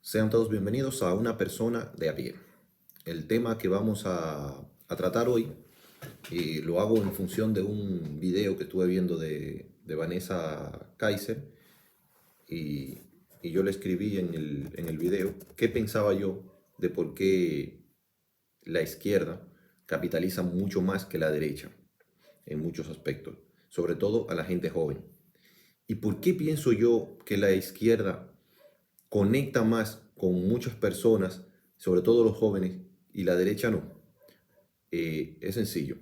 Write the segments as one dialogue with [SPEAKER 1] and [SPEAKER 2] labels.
[SPEAKER 1] Sean todos bienvenidos a Una persona de a pie. El tema que vamos a tratar hoy lo hago en función de un video que estuve viendo de Vanessa Kaiser y, y yo le escribí en el video qué pensaba yo de por qué la izquierda capitaliza mucho más que la derecha en muchos aspectos, sobre todo a la gente joven. ¿Y por qué pienso yo que la izquierda conecta más con muchas personas, sobre todo los jóvenes, y la derecha no? Es sencillo,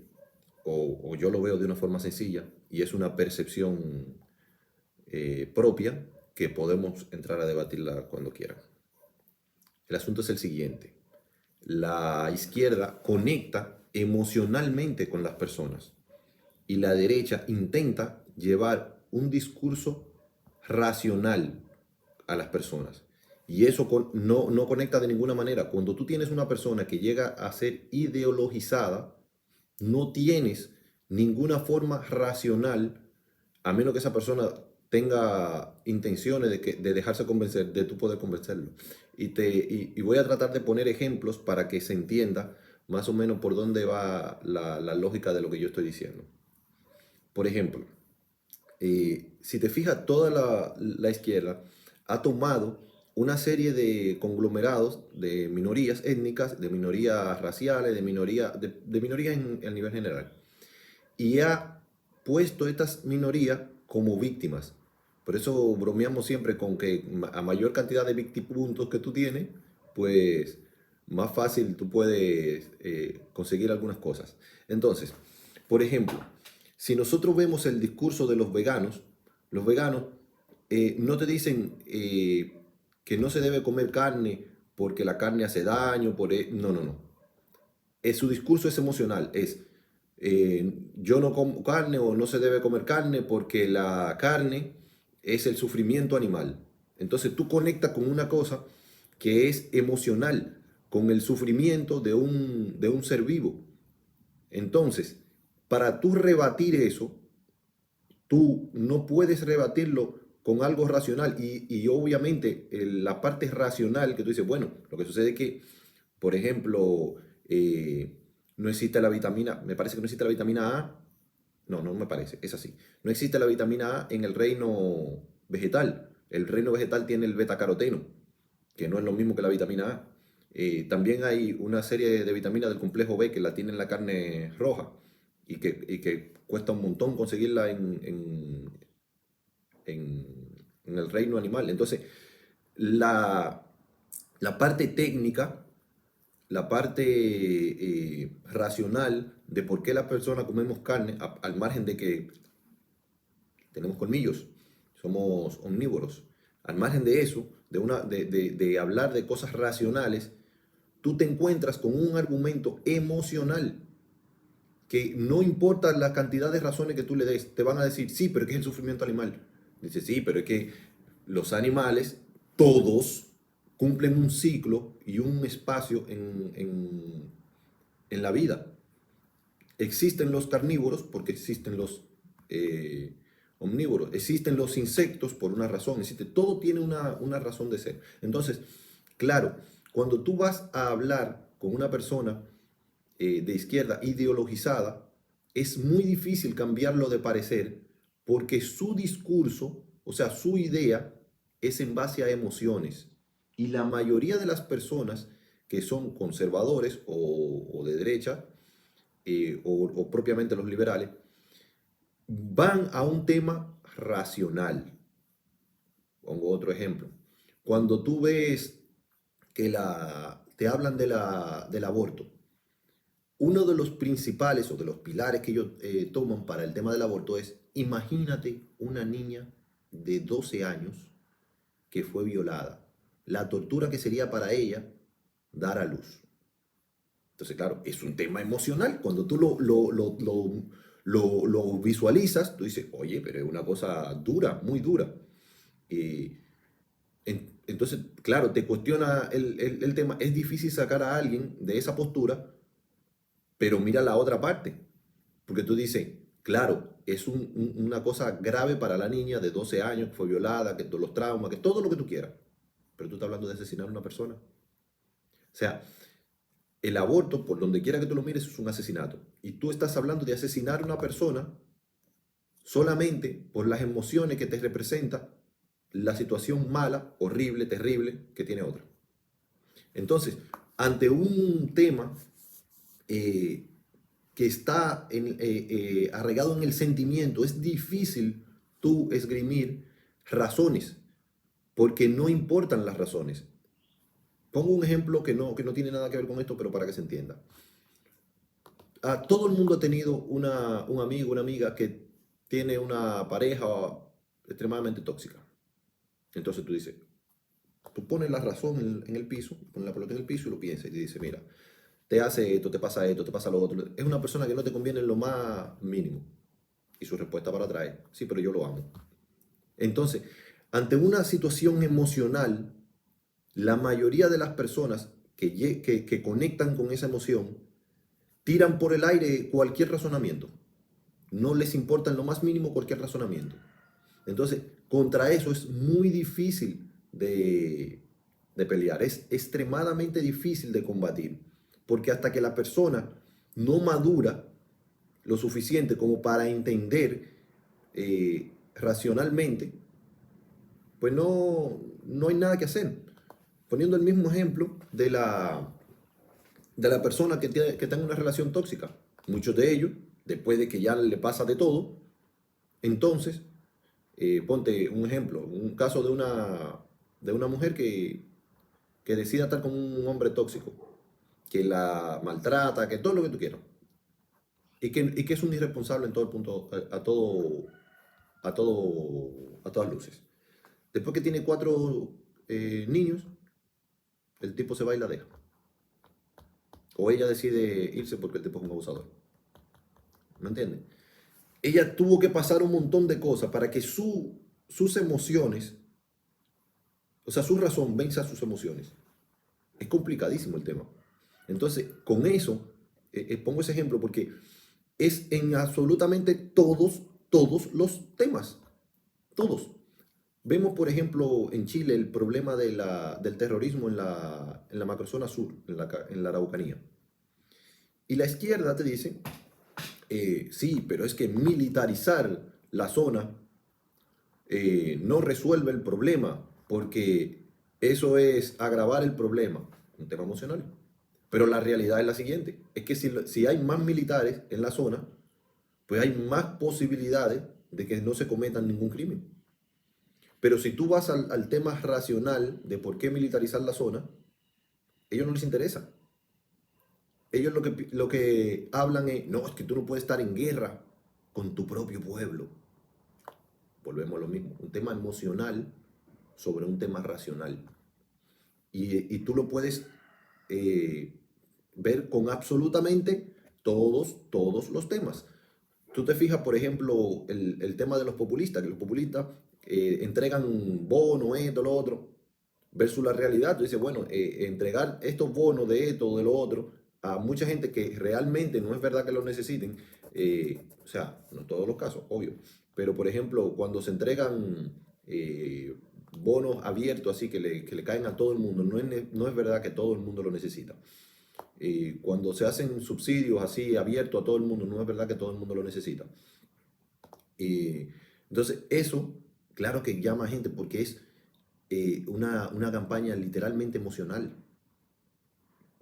[SPEAKER 1] o yo lo veo de una forma sencilla, y es una percepción propia que podemos entrar a debatirla cuando quieran. El asunto es el siguiente: la izquierda conecta emocionalmente con las personas y la derecha intenta llevar un discurso racional a las personas. Y eso no conecta de ninguna manera. Cuando tú tienes una persona que llega a ser ideologizada, no tienes ninguna forma racional, a menos que esa persona tenga intenciones de dejarse convencer, de tú poder convencerlo. Y voy a tratar de poner ejemplos para que se entienda más o menos por dónde va la lógica de lo que yo estoy diciendo. Por ejemplo, si te fijas, toda la izquierda ha tomado una serie de conglomerados de minorías étnicas, de minorías raciales, de minorías a nivel general, y ha puesto estas minorías como víctimas. Por eso bromeamos siempre con que a mayor cantidad de victipuntos que tú tienes, pues más fácil tú puedes conseguir algunas cosas. Entonces, por ejemplo, si nosotros vemos el discurso de los veganos no te dicen que no se debe comer carne porque la carne hace daño, no, no, no. Su discurso es emocional, yo no como carne o no se debe comer carne porque la carne es el sufrimiento animal. Entonces tú conectas con una cosa que es emocional, con el sufrimiento de un ser vivo. Entonces, para tú rebatir eso, tú no puedes rebatirlo con algo racional. Y obviamente la parte racional que tú dices, bueno, lo que sucede es que, por ejemplo, no existe la vitamina, me parece que no existe la vitamina A. No, no me parece, es así. No existe la vitamina A en el reino vegetal. El reino vegetal tiene el betacaroteno, que no es lo mismo que la vitamina A. También hay una serie de vitaminas del complejo B que la tiene en la carne roja y que cuesta un montón conseguirla en el reino animal. Entonces, la, la parte técnica, la parte racional de por qué las personas comemos carne, al margen de que tenemos colmillos, somos omnívoros, al margen de eso, de hablar de cosas racionales, tú te encuentras con un argumento emocional que no importa la cantidad de razones que tú le des, te van a decir, sí, pero es que es el sufrimiento animal. Dice, sí, pero es que los animales, todos, cumplen un ciclo y un espacio en la vida. Existen los carnívoros porque existen los omnívoros. Existen los insectos por una razón. Todo tiene una razón de ser. Entonces, claro, cuando tú vas a hablar con una persona de izquierda ideologizada, es muy difícil cambiarlo de parecer porque su discurso, o sea, su idea, es en base a emociones. Y la mayoría de las personas que son conservadores o de derecha, o propiamente los liberales, van a un tema racional. Pongo otro ejemplo. Cuando tú ves que te hablan del aborto, uno de los principales o de los pilares que ellos toman para el tema del aborto es: imagínate una niña de 12 años que fue violada, la tortura que sería para ella dar a luz. Entonces, claro, es un tema emocional. Cuando tú lo visualizas, tú dices, oye, pero es una cosa dura, muy dura. Eh, entonces, claro, te cuestiona el tema. Es difícil sacar a alguien de esa postura, pero mira la otra parte. Porque tú dices, claro, es una cosa grave para la niña de 12 años que fue violada, que todos los traumas, que todo lo que tú quieras. pero tú estás hablando de asesinar a una persona. O sea, el aborto, por donde quiera que tú lo mires, es un asesinato. Y tú estás hablando de asesinar a una persona solamente por las emociones que te representa la situación mala, horrible, terrible que tiene otra. Entonces, ante un tema eh, que está arraigado en el sentimiento, es difícil tú esgrimir razones, porque no importan las razones. Pongo un ejemplo que no tiene nada que ver con esto, pero para que se entienda. Todo el mundo ha tenido un amigo, una amiga que tiene una pareja extremadamente tóxica. Entonces tú dices, tú pones la razón en el piso, pones la pelota en el piso y lo piensas y te dice, mira, te hace esto, te pasa lo otro. Es una persona que no te conviene en lo más mínimo. Y su respuesta para atrás es, sí, pero yo lo amo. Entonces, ante una situación emocional, la mayoría de las personas que conectan con esa emoción tiran por el aire cualquier razonamiento. No les importa en lo más mínimo cualquier razonamiento. Entonces, contra eso es muy difícil de pelear. Es extremadamente difícil de combatir. Porque hasta que la persona no madura lo suficiente como para entender racionalmente, pues no hay nada que hacer. Poniendo el mismo ejemplo de la persona que está en una relación tóxica. Muchos de ellos, después de que ya le pasa de todo, entonces, ponte un ejemplo, un caso de una mujer que decida estar con un hombre tóxico, que la maltrata, que todo lo que tú quieras, y que es un irresponsable en todo el punto, a todas luces. Después que tiene 4 niños, el tipo se va y la deja. O ella decide irse porque el tipo es un abusador. ¿Me entiendes? Ella tuvo que pasar un montón de cosas para que sus emociones, o sea, su razón venza sus emociones. Es complicadísimo el tema. Entonces, con eso, pongo ese ejemplo porque es en absolutamente todos los temas. Todos. Vemos, por ejemplo, en Chile el problema del terrorismo en la macrozona sur, en la Araucanía. Y la izquierda te dice, sí, pero es que militarizar la zona no resuelve el problema, porque eso es agravar el problema, un tema emocional. Pero la realidad es la siguiente, es que si hay más militares en la zona, pues hay más posibilidades de que no se cometan ningún crimen. Pero si tú vas al tema racional de por qué militarizar la zona, a ellos no les interesa. Ellos lo que hablan es, no, es que tú no puedes estar en guerra con tu propio pueblo. Volvemos a lo mismo, un tema emocional sobre un tema racional. Y tú lo puedes eh, ver con absolutamente todos los temas. Tú te fijas, por ejemplo, el tema de los populistas, que los populistas entregan bonos, esto, lo otro, versus la realidad. Tú dices, bueno, entregar estos bonos de esto o de lo otro a mucha gente que realmente no es verdad que lo necesiten, o sea, no en todos los casos, obvio, pero por ejemplo, cuando se entregan bonos abiertos así que le caen a todo el mundo, no es verdad que todo el mundo lo necesita. Cuando se hacen subsidios así abiertos a todo el mundo, no es verdad que todo el mundo lo necesita. Entonces, eso, claro que llama a gente porque es una campaña literalmente emocional.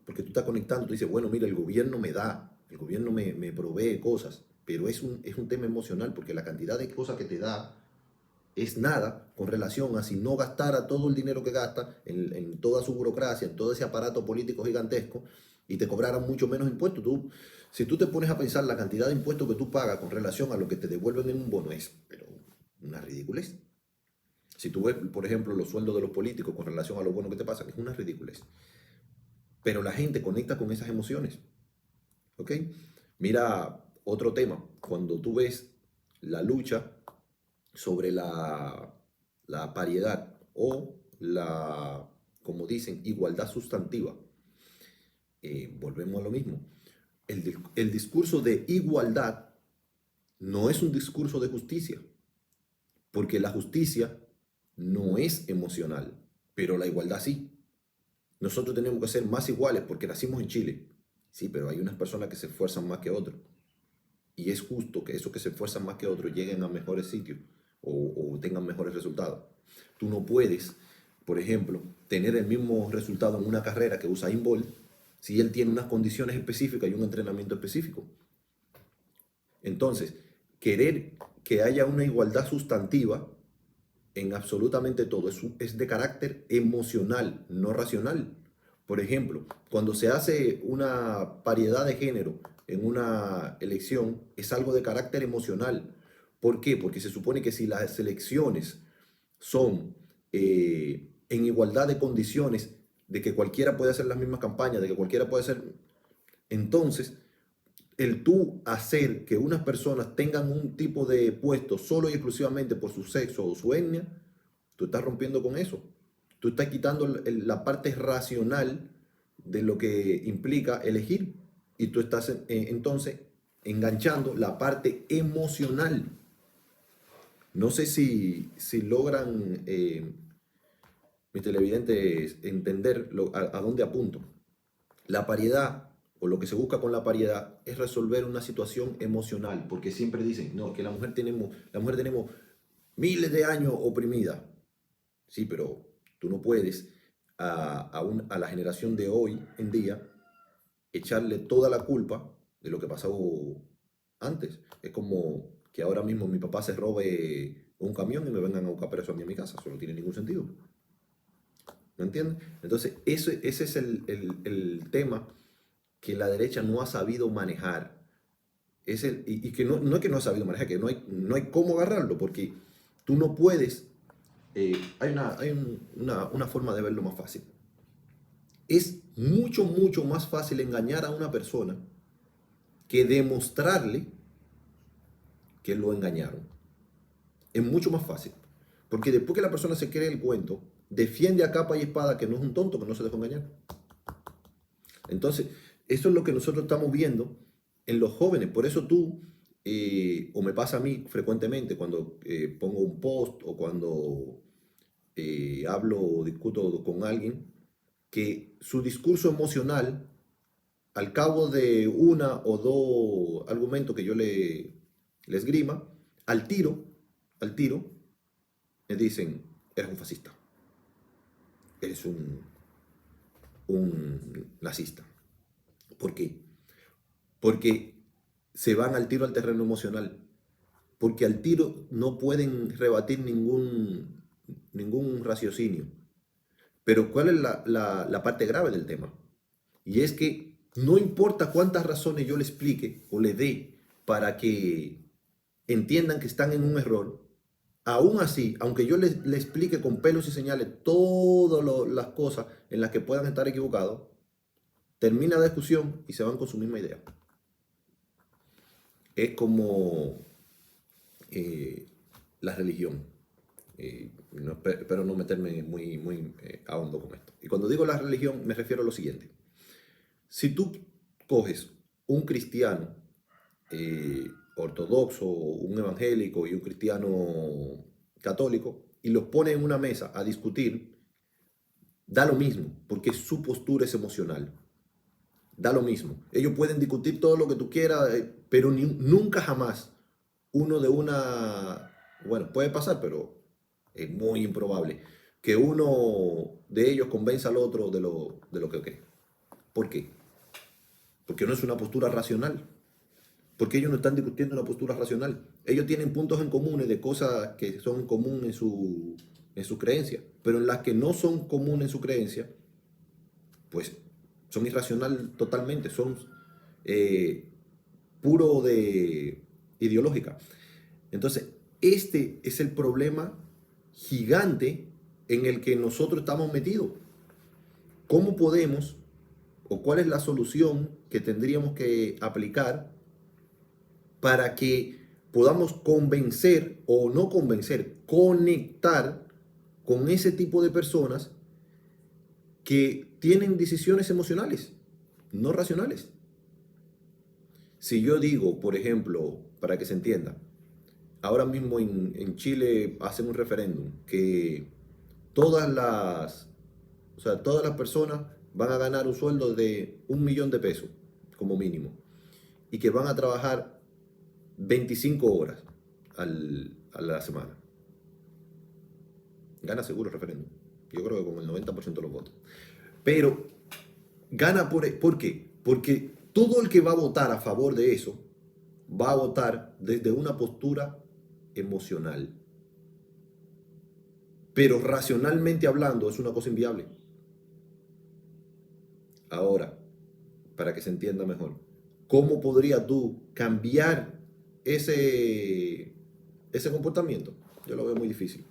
[SPEAKER 1] Porque tú estás conectando, tú dices, bueno, mira, el gobierno me da, el gobierno me provee cosas, pero es un tema emocional porque la cantidad de cosas que te da es nada con relación a si no gastara todo el dinero que gasta en toda su burocracia, en todo ese aparato político gigantesco y te cobraran mucho menos impuestos. Si tú te pones a pensar la cantidad de impuestos que tú pagas con relación a lo que te devuelven en un bono es, pero una ridiculez. Si tú ves, por ejemplo, los sueldos de los políticos con relación a lo bueno que te pasan, es una ridiculez. Pero la gente conecta con esas emociones. ¿Ok? Mira otro tema. Cuando tú ves la lucha sobre la paridad o como dicen, igualdad sustantiva, volvemos a lo mismo. El discurso de igualdad no es un discurso de justicia, porque la justicia no es emocional. pero la igualdad sí. Nosotros tenemos que ser más iguales porque nacimos en Chile. Sí, pero hay unas personas que se esfuerzan más que otros. Y es justo que esos que se esfuerzan más que otros lleguen a mejores sitios o tengan mejores resultados. Tú no puedes, por ejemplo, tener el mismo resultado en una carrera que Usain Bolt si él tiene unas condiciones específicas y un entrenamiento específico. Entonces, querer que haya una igualdad sustantiva en absolutamente todo es de carácter emocional, no racional. Por ejemplo, cuando se hace una paridad de género en una elección, es algo de carácter emocional. ¿Por qué? Porque se supone que si las elecciones son en igualdad de condiciones, de que cualquiera puede hacer las mismas campañas, de que cualquiera puede hacer, entonces el tú hacer que unas personas tengan un tipo de puesto solo y exclusivamente por su sexo o su etnia, tú estás rompiendo con eso. Tú estás quitando la parte racional de lo que implica elegir y tú estás entonces enganchando la parte emocional. No sé si logran mis televidentes entender a dónde apunto. La paridad o lo que se busca con la paridad es resolver una situación emocional, porque siempre dicen, no, que la mujer tenemos miles de años oprimida. Sí, pero tú no puedes a la generación de hoy en día echarle toda la culpa de lo que pasó antes. Es como que ahora mismo mi papá se robe un camión y me vengan a buscar preso a mí en mi casa. Eso no tiene ningún sentido. ¿Me entiendes? Entonces, ese es el tema que la derecha no ha sabido manejar. Y que no es que no ha sabido manejar, que no hay cómo agarrarlo, porque tú no puedes. Hay una forma de verlo más fácil. Es mucho, mucho más fácil engañar a una persona que demostrarle que lo engañaron. Es mucho más fácil. Porque después que la persona se cree el cuento, defiende a capa y espada que no es un tonto, que no se dejó engañar. Entonces, eso es lo que nosotros estamos viendo en los jóvenes. Por eso tú, o me pasa a mí frecuentemente cuando pongo un post o cuando hablo o discuto con alguien, que su discurso emocional, al cabo de una o dos argumentos que yo le esgrima, al tiro, me dicen, eres un fascista, eres un nazista. ¿Por qué? Porque se van al tiro al terreno emocional. Porque al tiro no pueden rebatir ningún raciocinio. Pero ¿cuál es la parte grave del tema? Y es que no importa cuántas razones yo le explique o le dé para que entiendan que están en un error, aún así, aunque yo le explique con pelos y señales todas las cosas en las que puedan estar equivocados, termina la discusión y se van con su misma idea. Es como eh, la religión. Espero no meterme muy a hondo con esto. Y cuando digo la religión me refiero a lo siguiente. Si tú coges un cristiano ortodoxo, un evangélico y un cristiano católico y los pones en una mesa a discutir, da lo mismo, porque su postura es emocional. Da lo mismo. Ellos pueden discutir todo lo que tú quieras, pero nunca jamás uno de una, bueno, puede pasar, pero es muy improbable, que uno de ellos convenza al otro de lo que cree. ¿Por qué? Porque no es una postura racional. Porque ellos no están discutiendo una postura racional. Ellos tienen puntos en común de cosas que son comunes en su creencia, pero en las que no son comunes en su creencia, pues son irracional totalmente, son eh, puro de ideológica. Entonces, este es el problema gigante en el que nosotros estamos metidos. ¿Cómo podemos o cuál es la solución que tendríamos que aplicar para que podamos convencer o no convencer, conectar con ese tipo de personas que tienen decisiones emocionales, no racionales? Si yo digo, por ejemplo, para que se entienda, ahora mismo en Chile hacen un referéndum que todas las personas van a ganar un sueldo de 1 millón de pesos como mínimo y que van a trabajar 25 horas a la semana. Gana seguro el referéndum. Yo creo que con el 90% de los votos. Pero gana ¿por qué? Porque todo el que va a votar a favor de eso va a votar desde una postura emocional. Pero racionalmente hablando es una cosa inviable. Ahora, para que se entienda mejor, ¿cómo podrías tú cambiar ese comportamiento? Yo lo veo muy difícil.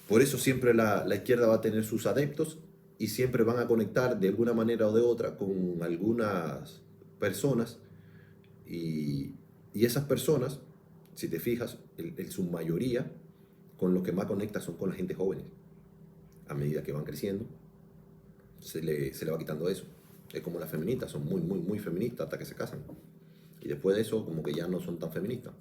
[SPEAKER 1] Por eso siempre la izquierda va a tener sus adeptos y siempre van a conectar de alguna manera o de otra con algunas personas y esas personas, si te fijas, en su mayoría, con lo que más conecta son con la gente joven. A medida que van creciendo, se le va quitando eso. Es como las feministas, son muy, muy, muy feministas hasta que se casan. Y después de eso, como que ya no son tan feministas.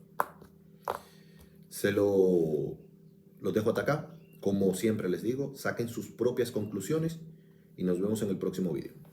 [SPEAKER 1] Los dejo hasta acá. Como siempre les digo, saquen sus propias conclusiones y nos vemos en el próximo video.